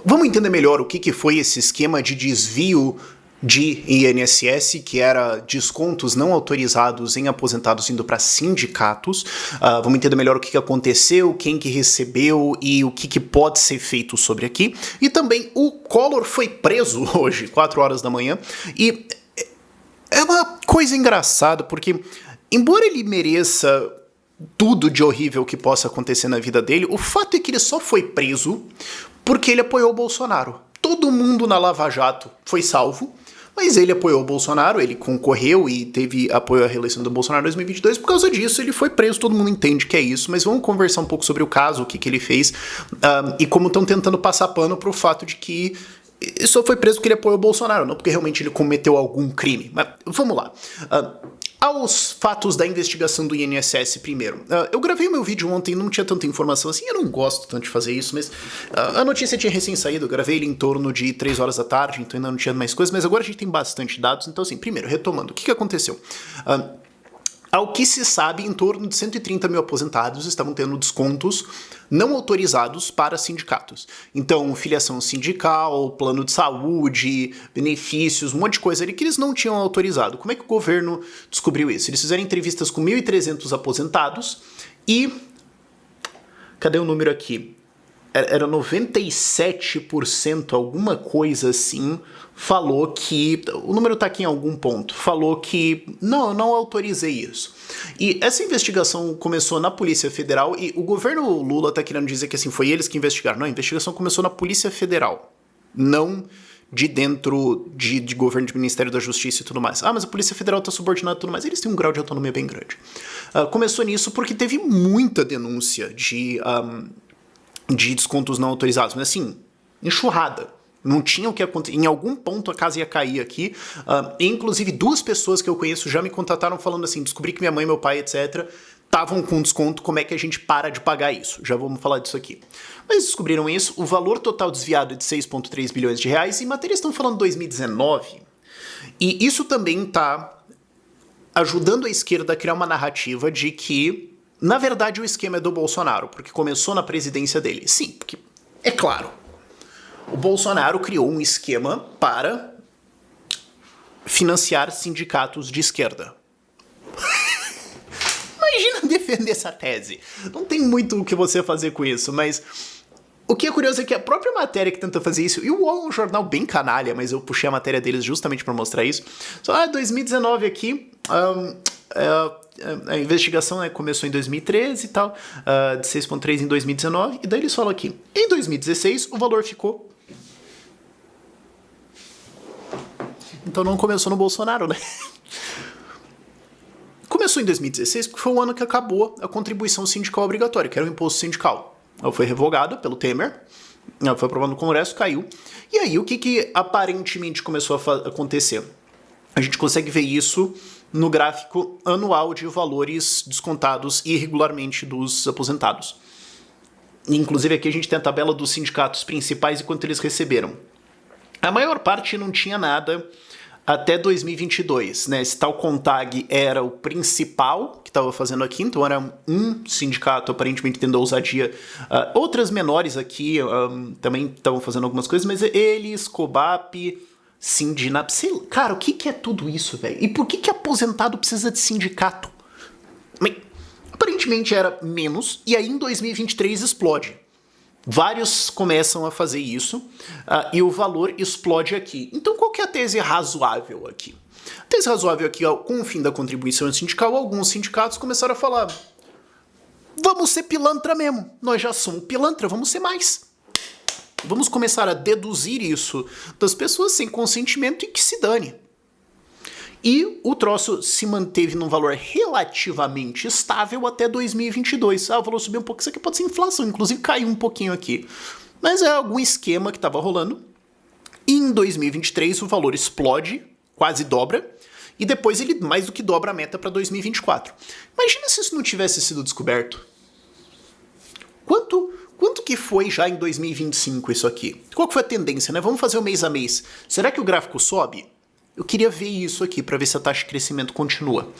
Vamos entender melhor o que foi esse esquema de desvio de INSS, que era descontos não autorizados em aposentados indo para sindicatos. Vamos entender melhor o que aconteceu, quem que recebeu e o que pode ser feito sobre aqui. E também o Collor foi preso hoje, 4 horas da manhã, e é uma coisa engraçada, porque embora ele mereça tudo de horrível que possa acontecer na vida dele, o fato é que ele só foi preso porque ele apoiou o Bolsonaro. Todo mundo na Lava Jato foi salvo, mas ele apoiou o Bolsonaro, ele concorreu e teve apoio à reeleição do Bolsonaro em 2022, por causa disso ele foi preso, todo mundo entende que é isso, mas vamos conversar um pouco sobre o caso, o que ele fez, e como estão tentando passar pano pro fato de que ele só foi preso porque ele apoiou o Bolsonaro, não porque realmente ele cometeu algum crime. Mas vamos lá. Aos fatos da investigação do INSS primeiro. Eu gravei o meu vídeo ontem, não tinha tanta informação assim, eu não gosto tanto de fazer isso, mas a notícia tinha recém saído, eu gravei ele em torno de 3 horas da tarde, então ainda não tinha mais coisas, mas agora a gente tem bastante dados, então assim, primeiro, retomando, o que aconteceu? Ao que se sabe, em torno de 130 mil aposentados estavam tendo descontos não autorizados para sindicatos. Então, filiação sindical, plano de saúde, benefícios, um monte de coisa ali que eles não tinham autorizado. Como é que o governo descobriu isso? Eles fizeram entrevistas com 1.300 aposentados e... Cadê o número aqui? Era 97%, alguma coisa assim, falou que... O número tá aqui em algum ponto. Falou que, não, eu não autorizei isso. E essa investigação começou na Polícia Federal e o governo Lula tá querendo dizer que assim, foi eles que investigaram. Não, a investigação começou na Polícia Federal, não de dentro de governo, de Ministério da Justiça e tudo mais. Mas a Polícia Federal tá subordinada e tudo mais. Eles têm um grau de autonomia bem grande. Começou nisso porque teve muita denúncia de descontos não autorizados, mas assim, enxurrada. Não tinha o que acontecer. Em algum ponto a casa ia cair aqui. Inclusive, 2 pessoas que eu conheço já me contataram falando assim, descobri que minha mãe, meu pai, etc., estavam com desconto, como é que a gente para de pagar isso? Já vamos falar disso aqui. Mas descobriram isso, o valor total desviado é de 6,3 bilhões de reais, e matérias estão falando 2019. E isso também está ajudando a esquerda a criar uma narrativa de que na verdade, o esquema é do Bolsonaro, porque começou na presidência dele. Sim, porque, é claro, o Bolsonaro criou um esquema para financiar sindicatos de esquerda. Imagina defender essa tese. Não tem muito o que você fazer com isso, mas... O que é curioso é que a própria matéria que tenta fazer isso, e o UOL é um jornal bem canalha, mas eu puxei a matéria deles justamente para mostrar isso. Só, 2019 aqui... a investigação começou em 2013 e tal, de 6,3 em 2019, e daí eles falam aqui, em 2016 o valor ficou... Então não começou no Bolsonaro, né? Começou em 2016 porque foi o ano que acabou a contribuição sindical obrigatória, que era o imposto sindical. Ela foi revogada pelo Temer, ela foi aprovada no Congresso, caiu. E aí o que aparentemente começou a acontecer? A gente consegue ver isso no gráfico anual de valores descontados irregularmente dos aposentados. Inclusive aqui a gente tem a tabela dos sindicatos principais e quanto eles receberam. A maior parte não tinha nada até 2022, né? Esse tal CONTAG era o principal que estava fazendo aqui, então era um sindicato aparentemente tendo ousadia. Outras menores aqui também estavam fazendo algumas coisas, mas eles, COBAP... Sindinap, cara, o que é tudo isso, velho? E por que aposentado precisa de sindicato? Bem, aparentemente era menos, e aí em 2023 explode. Vários começam a fazer isso, e o valor explode aqui. Então qual que é a tese razoável aqui? A tese razoável aqui, com o fim da contribuição sindical, alguns sindicatos começaram a falar: vamos ser pilantra mesmo, nós já somos pilantra, vamos ser mais. Vamos começar a deduzir isso das pessoas sem consentimento e que se dane. E o troço se manteve num valor relativamente estável até 2022. O valor subiu um pouco, isso aqui pode ser inflação, inclusive caiu um pouquinho aqui. Mas é algum esquema que estava rolando. E em 2023 o valor explode, quase dobra, e depois ele mais do que dobra a meta para 2024. Imagina se isso não tivesse sido descoberto. Quanto que foi já em 2025 isso aqui? Qual que foi a tendência, né? Vamos fazer o mês a mês. Será que o gráfico sobe? Eu queria ver isso aqui para ver se a taxa de crescimento continua.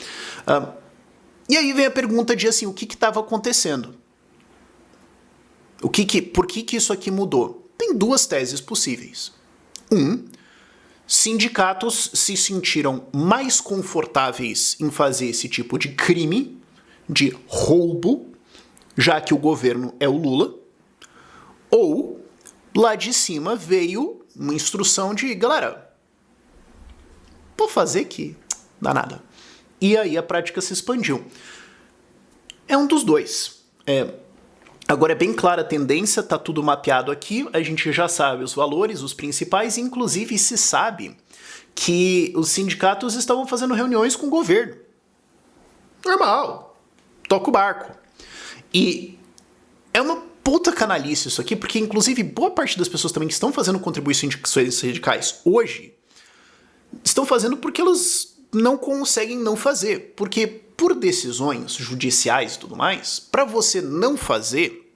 E aí vem a pergunta de assim, o que estava acontecendo? Por que isso aqui mudou? Tem duas teses possíveis. Sindicatos se sentiram mais confortáveis em fazer esse tipo de crime, de roubo, já que o governo é o Lula, ou lá de cima veio uma instrução de, galera, vou fazer que dá nada. E aí a prática se expandiu. É um dos dois. Agora é bem clara a tendência, tá tudo mapeado aqui, a gente já sabe os valores, os principais, inclusive se sabe que os sindicatos estavam fazendo reuniões com o governo. Normal. Toca o barco. E é uma puta canalice isso aqui, porque inclusive boa parte das pessoas também que estão fazendo contribuições sindicais hoje estão fazendo porque elas não conseguem não fazer. Porque por decisões judiciais e tudo mais, para você não fazer,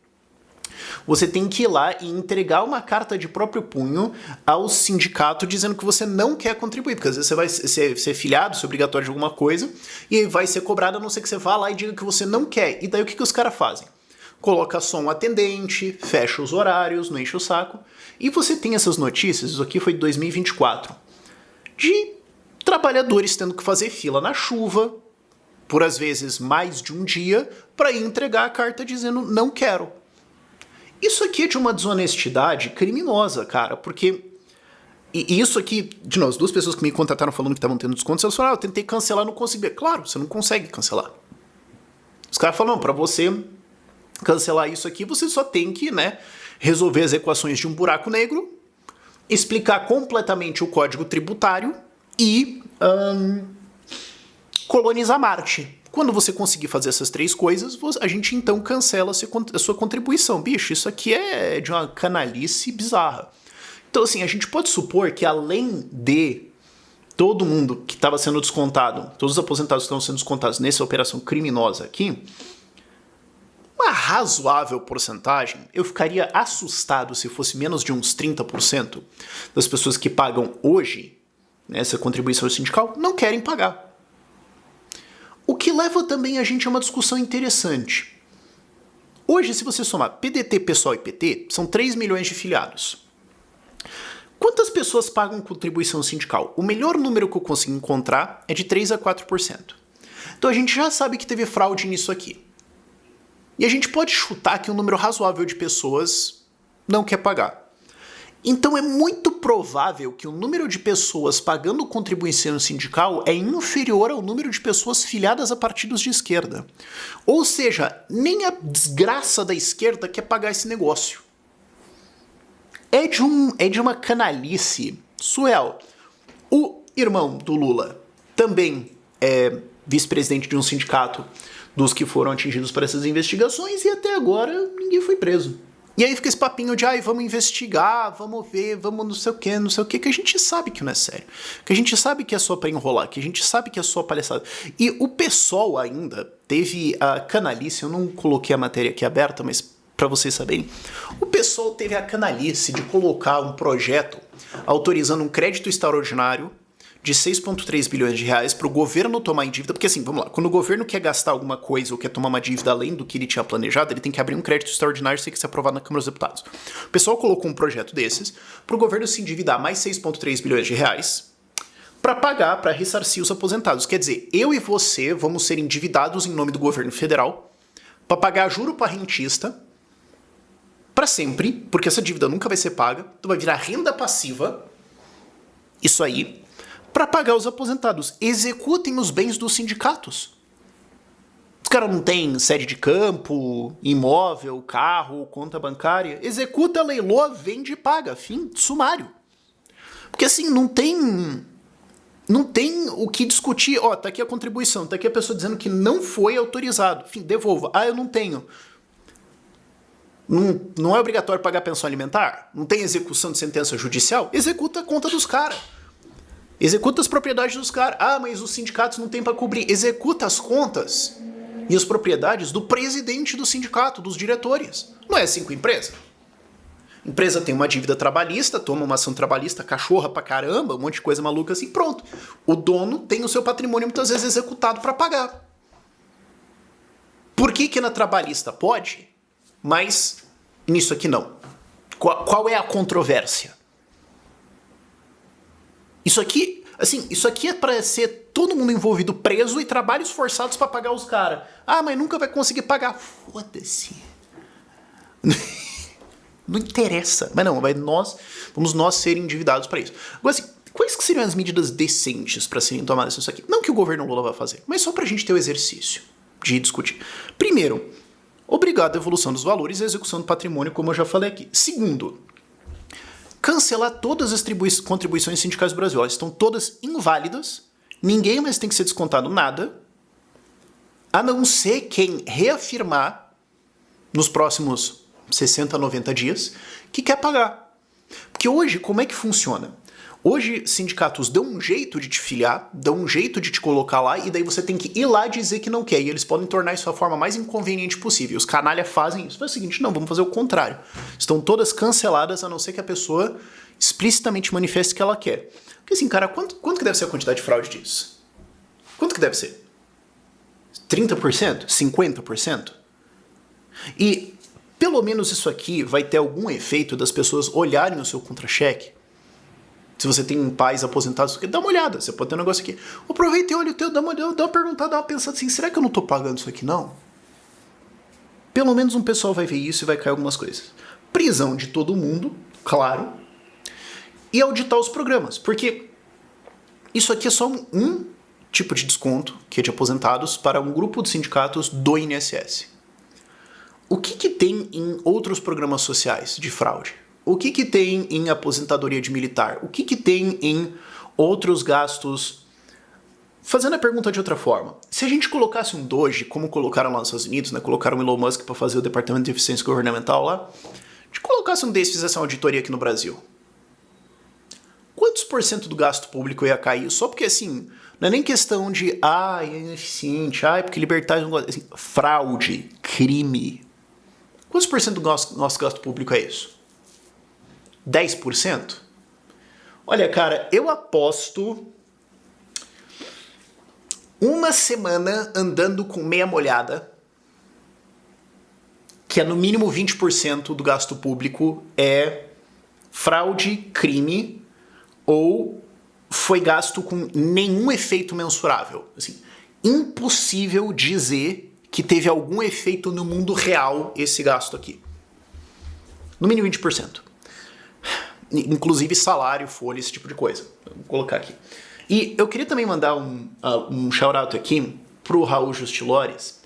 você tem que ir lá e entregar uma carta de próprio punho ao sindicato dizendo que você não quer contribuir, porque às vezes você vai ser filiado, ser obrigatório de alguma coisa, e aí vai ser cobrado a não ser que você vá lá e diga que você não quer. E daí o que os caras fazem? Coloca só um atendente, fecha os horários, não enche o saco, e você tem essas notícias, isso aqui foi de 2024, de trabalhadores tendo que fazer fila na chuva, por às vezes mais de um dia, para ir entregar a carta dizendo não quero. Isso aqui é de uma desonestidade criminosa, cara, porque... E isso aqui, de novo, as duas pessoas que me contataram falando que estavam tendo descontos, elas falaram, eu tentei cancelar, não consegui. Claro, você não consegue cancelar. Os caras falam, não, pra você cancelar isso aqui, você só tem que, né, resolver as equações de um buraco negro, explicar completamente o código tributário e colonizar Marte. Quando você conseguir fazer essas três coisas, a gente então cancela a sua contribuição. Bicho, isso aqui é de uma canalice bizarra. Então, assim, a gente pode supor que além de todo mundo que estava sendo descontado, todos os aposentados que estão sendo descontados nessa operação criminosa aqui, uma razoável porcentagem, eu ficaria assustado se fosse menos de uns 30% das pessoas que pagam hoje essa contribuição sindical não querem pagar. O que leva também a gente a uma discussão interessante. Hoje, se você somar PDT, PSOL e PT, são 3 milhões de filiados. Quantas pessoas pagam contribuição sindical? O melhor número que eu consigo encontrar é de 3 a 4%. Então a gente já sabe que teve fraude nisso aqui. E a gente pode chutar que um número razoável de pessoas não quer pagar. Então é muito provável que o número de pessoas pagando contribuição sindical é inferior ao número de pessoas filiadas a partidos de esquerda. Ou seja, nem a desgraça da esquerda quer pagar esse negócio. É de uma canalice surreal. O irmão do Lula também é vice-presidente de um sindicato dos que foram atingidos por essas investigações e até agora ninguém foi preso. E aí fica esse papinho de, vamos investigar, vamos ver, vamos não sei o que a gente sabe que não é sério. Que a gente sabe que é só pra enrolar, que a gente sabe que é só palhaçada. E o PSOL ainda teve a canalice, eu não coloquei a matéria aqui aberta, mas pra vocês saberem, o PSOL teve a canalice de colocar um projeto autorizando um crédito extraordinário de 6,3 bilhões de reais para o governo tomar em dívida, porque assim, vamos lá, quando o governo quer gastar alguma coisa ou quer tomar uma dívida além do que ele tinha planejado, ele tem que abrir um crédito extraordinário e tem que ser aprovado na Câmara dos Deputados. O pessoal colocou um projeto desses para o governo se endividar mais 6,3 bilhões de reais para pagar, para ressarcir os aposentados. Quer dizer, eu e você vamos ser endividados em nome do governo federal para pagar juro para rentista para sempre, porque essa dívida nunca vai ser paga, então vai virar renda passiva, isso aí, para pagar os aposentados. Executem os bens dos sindicatos. Os caras não têm sede de campo, imóvel, carro, conta bancária. Executa, leiloa, vende e paga. Fim, sumário. Porque assim, não tem o que discutir. Tá aqui a contribuição, tá aqui a pessoa dizendo que não foi autorizado. Enfim, devolva. Eu não tenho. Não é obrigatório pagar pensão alimentar? Não tem execução de sentença judicial? Executa a conta dos caras. Executa as propriedades dos caras. Mas os sindicatos não têm para cobrir. Executa as contas e as propriedades do presidente do sindicato, dos diretores. Não é assim com a empresa? A empresa tem uma dívida trabalhista, toma uma ação trabalhista, cachorra pra caramba, um monte de coisa maluca assim, pronto. O dono tem o seu patrimônio muitas vezes executado para pagar. Por que na trabalhista pode, mas nisso aqui não? Qual é a controvérsia? Isso aqui, assim, isso aqui é para ser todo mundo envolvido preso e trabalhos forçados para pagar os caras. Ah, mas nunca vai conseguir pagar. Foda-se. Não interessa. Mas não, vamos nós ser endividados para isso. Agora, assim, quais que seriam as medidas decentes para serem tomadas isso aqui? Não que o governo Lula vai fazer, mas só pra gente ter o exercício de discutir. Primeiro, obrigado à evolução dos valores e à execução do patrimônio, como eu já falei aqui. Segundo, cancelar todas as contribuições sindicais do Brasil. Elas estão todas inválidas, ninguém mais tem que ser descontado nada, a não ser quem reafirmar nos próximos 60, 90 dias que quer pagar. Porque hoje, como é que funciona? Hoje, sindicatos dão um jeito de te filiar, dão um jeito de te colocar lá, e daí você tem que ir lá dizer que não quer. E eles podem tornar isso a forma mais inconveniente possível. Os canalha fazem isso. Faz o seguinte, não, vamos fazer o contrário. Estão todas canceladas, a não ser que a pessoa explicitamente manifeste que ela quer. Porque assim, cara, quanto que deve ser a quantidade de fraude disso? Quanto que deve ser? 30%? 50%? E pelo menos isso aqui vai ter algum efeito das pessoas olharem o seu contra-cheque. Se você tem pais aposentados, dá uma olhada, você pode ter um negócio aqui. Aproveita e olha o teu, dá uma perguntada, dá uma pensada assim, será que eu não tô pagando isso aqui não? Pelo menos um pessoal vai ver isso e vai cair algumas coisas. Prisão de todo mundo, claro. E auditar os programas, porque isso aqui é só um tipo de desconto, que é de aposentados, para um grupo de sindicatos do INSS. O que tem em outros programas sociais de fraude? O que tem em aposentadoria de militar? O que tem em outros gastos? Fazendo a pergunta de outra forma, se a gente colocasse um Doge, como colocaram lá nos Estados Unidos, né, colocaram o Elon Musk para fazer o Departamento de Eficiência Governamental lá, a gente colocasse um desses e fizesse uma auditoria aqui no Brasil, quantos por cento do gasto público ia cair? Só porque, assim, não é nem questão de, é ineficiente, porque libertários não gostam, assim, fraude, crime. Quantos por cento do nosso gasto público é isso? 10%? Olha, cara, eu aposto uma semana andando com meia molhada, que é no mínimo 20% do gasto público é fraude, crime, ou foi gasto com nenhum efeito mensurável. Assim, impossível dizer que teve algum efeito no mundo real esse gasto aqui. No mínimo 20%. Inclusive salário, folha, esse tipo de coisa. Vou colocar aqui. E eu queria também mandar um shout-out aqui pro Raul Justilores.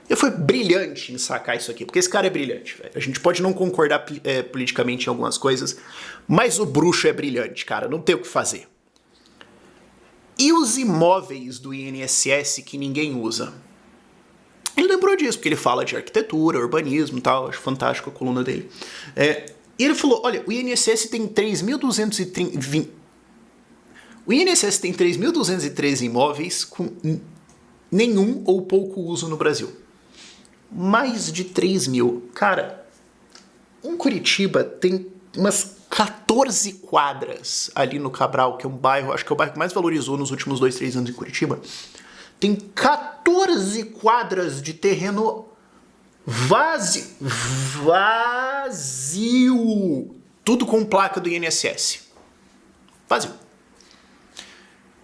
Ele foi brilhante em sacar isso aqui, porque esse cara é brilhante, velho. A gente pode não concordar politicamente em algumas coisas, mas o bruxo é brilhante, cara. Não tem o que fazer. E os imóveis do INSS que ninguém usa? Ele lembrou disso, porque ele fala de arquitetura, urbanismo e tal. Acho fantástico a coluna dele. E ele falou, olha, o INSS tem 3.230... O INSS tem 3.213 imóveis com nenhum ou pouco uso no Brasil. Mais de 3 mil. Cara, em Curitiba tem umas 14 quadras ali no Cabral, que é um bairro, acho que é o bairro que mais valorizou nos últimos 2, 3 anos em Curitiba. Tem 14 quadras de terreno vazio. Tudo com placa do INSS. Vazio.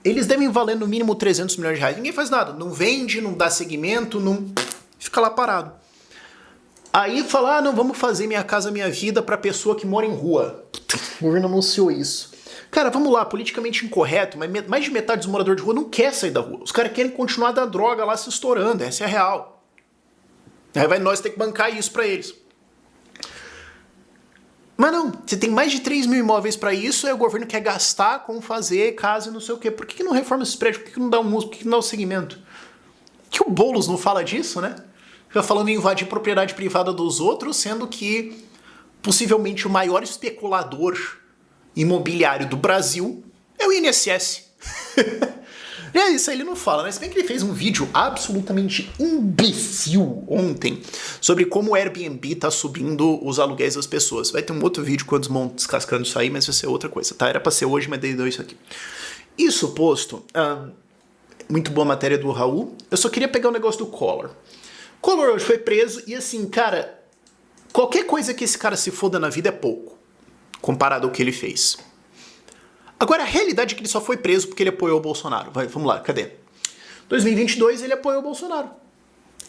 Eles devem valer no mínimo 300 milhões de reais. Ninguém faz nada. Não vende, não dá seguimento, não... Fica lá parado. Aí fala, não, vamos fazer Minha Casa Minha Vida pra pessoa que mora em rua. O governo anunciou isso. Cara, vamos lá, politicamente incorreto, mas mais de metade dos moradores de rua não quer sair da rua. Os caras querem continuar da droga lá se estourando, essa é a real. Aí vai nós ter que bancar isso pra eles. Mas não, você tem mais de 3 mil imóveis pra isso, aí o governo quer gastar com fazer casa e não sei o quê. Por que não reforma esses prédios? Por que não dá um uso? Por que não dá um segmento? Que o Boulos não fala disso, né? Fica falando em invadir propriedade privada dos outros, sendo que possivelmente o maior especulador imobiliário do Brasil é o INSS. Isso aí ele não fala, né? Se bem que ele fez um vídeo absolutamente imbecil ontem sobre como o Airbnb tá subindo os aluguéis das pessoas. Vai ter um outro vídeo quando eles descascando isso aí, mas vai ser outra coisa, tá? Era pra ser hoje, mas deu isso aqui. Isso posto, muito boa matéria do Raul. Eu só queria pegar o negócio do Collor. Collor hoje foi preso e assim, cara, Qualquer coisa que esse cara se foda na vida é pouco, comparado ao que ele fez. Agora, a realidade é que ele só foi preso porque ele apoiou o Bolsonaro. Vamos lá, cadê? 2022 ele apoiou o Bolsonaro.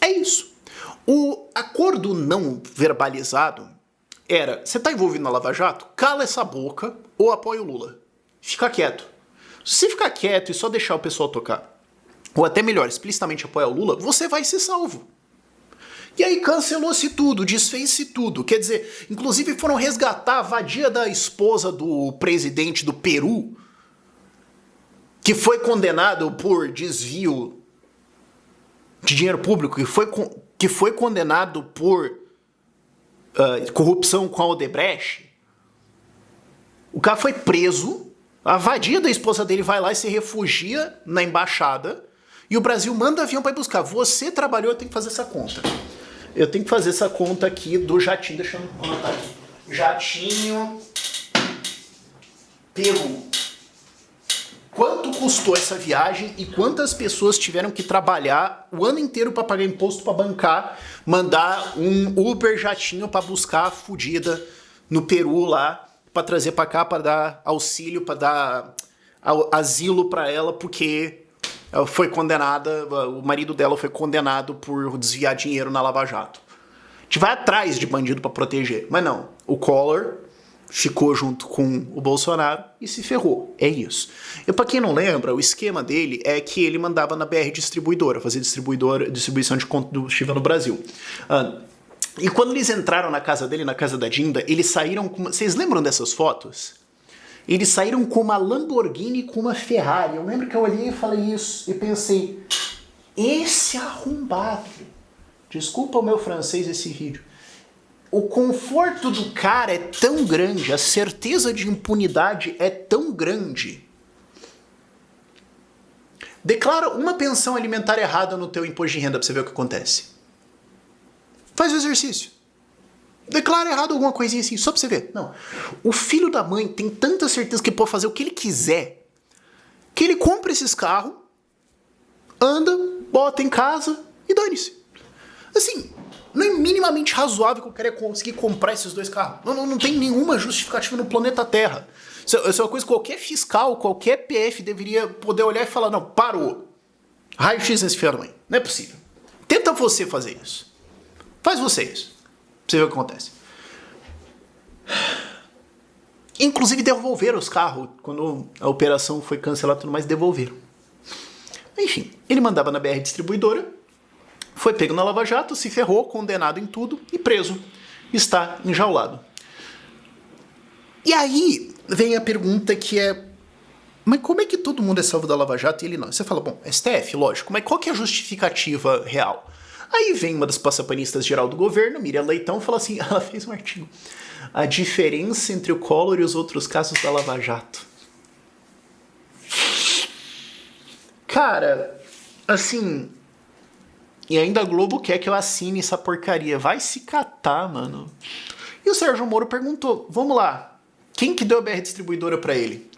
É isso. O acordo não verbalizado era, você tá envolvido na Lava Jato? Cala essa boca ou apoia o Lula. Fica quieto. Se você ficar quieto e só deixar o pessoal tocar, ou até melhor, explicitamente apoiar o Lula, você vai ser salvo. E aí cancelou-se tudo, desfez-se tudo. Quer dizer, inclusive foram resgatar a vadia da esposa do presidente do Peru, que foi condenado por desvio de dinheiro público, que foi condenado por corrupção com a Odebrecht. O cara foi preso, a vadia da esposa dele vai lá e se refugia na embaixada, e o Brasil manda avião para ir buscar. Você trabalhou, eu tenho que fazer essa conta. Eu tenho que fazer essa conta aqui do jatinho, deixa eu anotar aqui. Jatinho Peru. Quanto custou essa viagem e quantas pessoas tiveram que trabalhar o ano inteiro para pagar imposto, para bancar, mandar um Uber jatinho para buscar a fudida no Peru lá, para trazer para cá, para dar auxílio, para dar asilo para ela, porque ela foi condenada, o marido dela foi condenado por desviar dinheiro na Lava Jato. A gente vai atrás de bandido para proteger, mas não. O Collor ficou junto com o Bolsonaro e se ferrou. É isso. E para quem não lembra, o esquema dele é que ele mandava na BR Distribuidora, fazer distribuição de combustível no Brasil. E quando eles entraram na casa dele, na casa da Dinda, eles saíram com... Vocês lembram dessas fotos? Eles saíram com uma Lamborghini e com uma Ferrari. Eu lembro que eu olhei e falei isso e pensei, esse arrombado, desculpa o meu francês esse vídeo, o conforto do cara é tão grande, a certeza de impunidade é tão grande. Declara uma pensão alimentar errada no teu imposto de renda pra você ver o que acontece. Faz o exercício. Declara errado alguma coisinha assim, só pra você ver. Não. O filho da mãe tem tanta certeza que pode fazer o que ele quiser, que ele compra esses carros, anda, bota em casa e dane-se. Assim, não é minimamente razoável que o cara ia conseguir comprar esses dois carros. Não tem nenhuma justificativa no planeta Terra. Isso é uma coisa que qualquer fiscal, qualquer PF deveria poder olhar e falar, não, parou. Raio-X nesse filho da mãe. Não é possível. Tenta você fazer isso. Faz você isso. Pra você ver o que acontece. Inclusive devolveram os carros. Quando a operação foi cancelada e tudo mais, devolveram. Enfim, ele mandava na BR Distribuidora, foi pego na Lava Jato, se ferrou, condenado em tudo e preso. Está enjaulado. E aí vem a pergunta que é, mas como é que todo mundo é salvo da Lava Jato e ele não? Você fala, bom, STF, lógico, mas qual que é a justificativa real? Aí vem uma das passapanistas geral do governo, Miriam Leitão, fala assim, ela fez um artigo, a diferença entre o Collor e os outros casos da Lava Jato. Cara, assim, e ainda a Globo quer que eu assine essa porcaria, vai se catar, mano. E o Sérgio Moro perguntou, vamos lá, quem que deu a BR Distribuidora pra ele?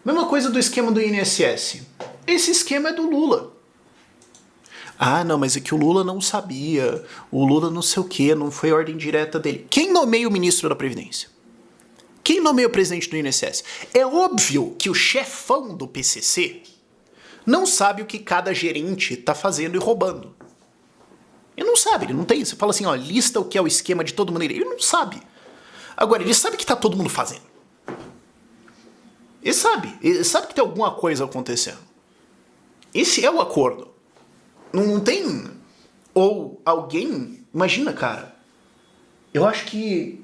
Mesma coisa do esquema do INSS. Esse esquema é do Lula. Ah, não, mas é que o Lula não sabia. O Lula não sei o quê, não foi ordem direta dele. Quem nomeia o ministro da Previdência? Quem nomeia o presidente do INSS? É óbvio que o chefão do PCC não sabe o que cada gerente tá fazendo e roubando. Ele não sabe, ele não tem. Você fala assim, ó, lista o que é o esquema de todo mundo. Ele não sabe. Agora, ele sabe que tá todo mundo fazendo. Ele sabe que tem alguma coisa acontecendo. Esse é o acordo. Não tem... Ou alguém... Imagina, cara. Eu acho que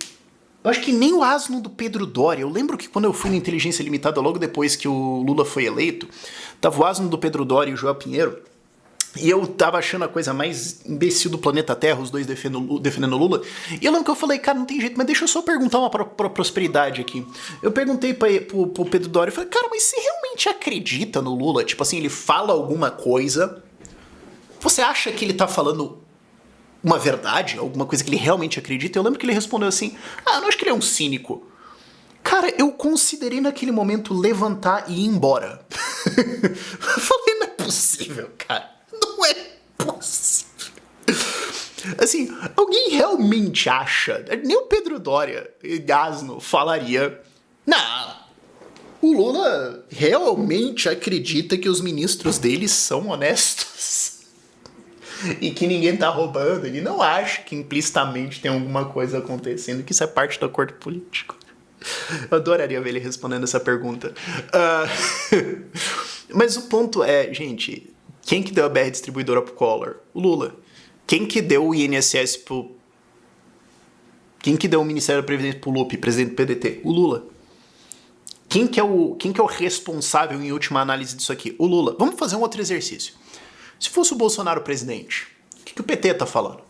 nem o asno do Pedro Doria... Eu lembro que quando eu fui na Inteligência Limitada, logo depois que o Lula foi eleito, tava o asno do Pedro Doria e o João Pinheiro, e eu tava achando a coisa mais imbecil do planeta Terra, os dois defendendo o Lula. E eu lembro que eu falei, cara, não tem jeito, mas deixa eu só perguntar uma pra prosperidade aqui. Eu perguntei pro Pedro Doria, eu falei, cara, mas você realmente acredita no Lula? Tipo assim, ele fala alguma coisa... Você acha que ele tá falando uma verdade? Alguma coisa que ele realmente acredita? Eu lembro que ele respondeu assim, eu não acho que ele é um cínico. Cara, eu considerei naquele momento levantar e ir embora. Eu falei, não é possível, cara. Não é possível. Assim, alguém realmente acha, nem o Pedro Doria, asno, falaria, não, o Lula realmente acredita que os ministros dele são honestos e que ninguém tá roubando. Ele não acha que implicitamente tem alguma coisa acontecendo, que isso é parte do acordo político. Eu adoraria ver ele respondendo essa pergunta. Mas o ponto é, gente, quem que deu a BR distribuidora pro Collor? O Lula. Quem que deu o INSS pro... Quem que deu o Ministério da Previdência pro Lupe, presidente do PDT? O Lula. Quem que é o responsável em última análise disso aqui? O Lula. Vamos fazer um outro exercício. Se fosse o Bolsonaro presidente, o que o PT tá falando?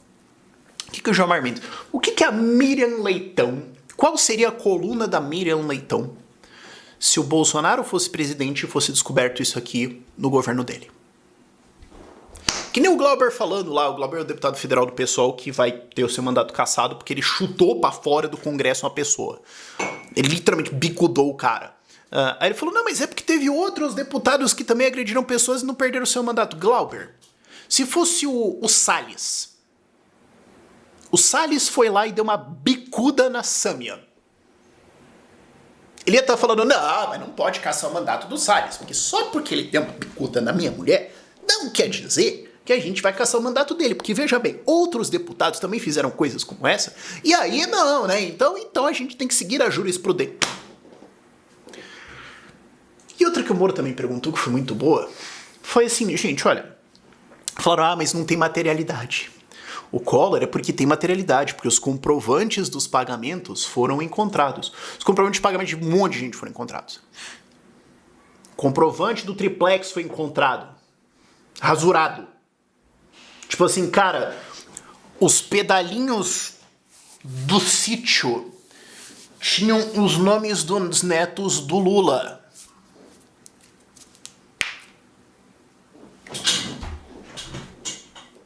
O que o João Armindo? O que a Miriam Leitão... Qual seria a coluna da Miriam Leitão se o Bolsonaro fosse presidente e fosse descoberto isso aqui no governo dele? Que nem o Glauber falando lá, o Glauber é o deputado federal do PSOL que vai ter o seu mandato cassado porque ele chutou pra fora do Congresso uma pessoa. Ele literalmente bicudou o cara. Aí ele falou, não, mas é porque teve outros deputados que também agrediram pessoas e não perderam o seu mandato. Glauber, se fosse o Salles... O Salles foi lá e deu uma bicuda na Sâmia. Ele ia estar falando, não, mas não pode caçar o mandato do Salles, porque só porque ele deu uma bicuda na minha mulher, não quer dizer que a gente vai caçar o mandato dele. Porque, veja bem, outros deputados também fizeram coisas como essa, e aí não, né? Então a gente tem que seguir a jurisprudência. E outra que o Moro também perguntou, que foi muito boa, foi assim, gente, olha, falaram, mas não tem materialidade. O Collor é porque tem materialidade, porque os comprovantes dos pagamentos foram encontrados. Os comprovantes de pagamento de um monte de gente foram encontrados. O comprovante do triplex foi encontrado. Rasurado. Tipo assim, cara, os pedalinhos do sítio tinham os nomes dos netos do Lula.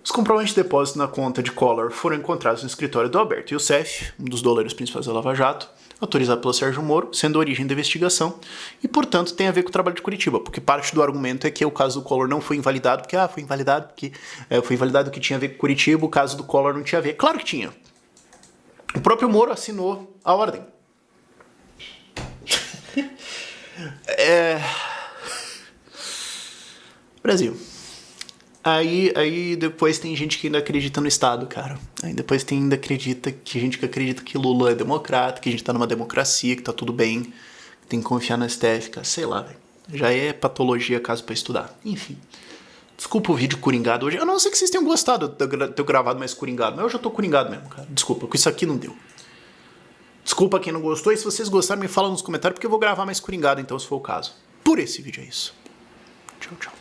Os comprovantes de depósito na conta de Collor foram encontrados no escritório do Alberto Youssef, um dos doleiros principais da Lava Jato, autorizado pelo Sérgio Moro, sendo a origem da investigação, e, portanto, tem a ver com o trabalho de Curitiba, porque parte do argumento é que o caso do Collor não foi invalidado, porque foi invalidado que tinha a ver com Curitiba, o caso do Collor não tinha a ver. Claro que tinha. O próprio Moro assinou a ordem. Brasil. Aí depois tem gente que ainda acredita no Estado, cara. Aí depois ainda acredita que gente que acredita que Lula é democrata, que a gente tá numa democracia, que tá tudo bem, que tem que confiar na STF, cara. Sei lá, velho. Já é patologia caso pra estudar. Enfim. Desculpa o vídeo coringado hoje. Eu não sei que vocês tenham gostado de eu gravado mais coringado, mas eu já tô coringado mesmo, cara. Desculpa, com isso aqui não deu. Desculpa quem não gostou, e se vocês gostaram, me fala nos comentários, porque eu vou gravar mais coringado, então, se for o caso. Por esse vídeo é isso. Tchau, tchau.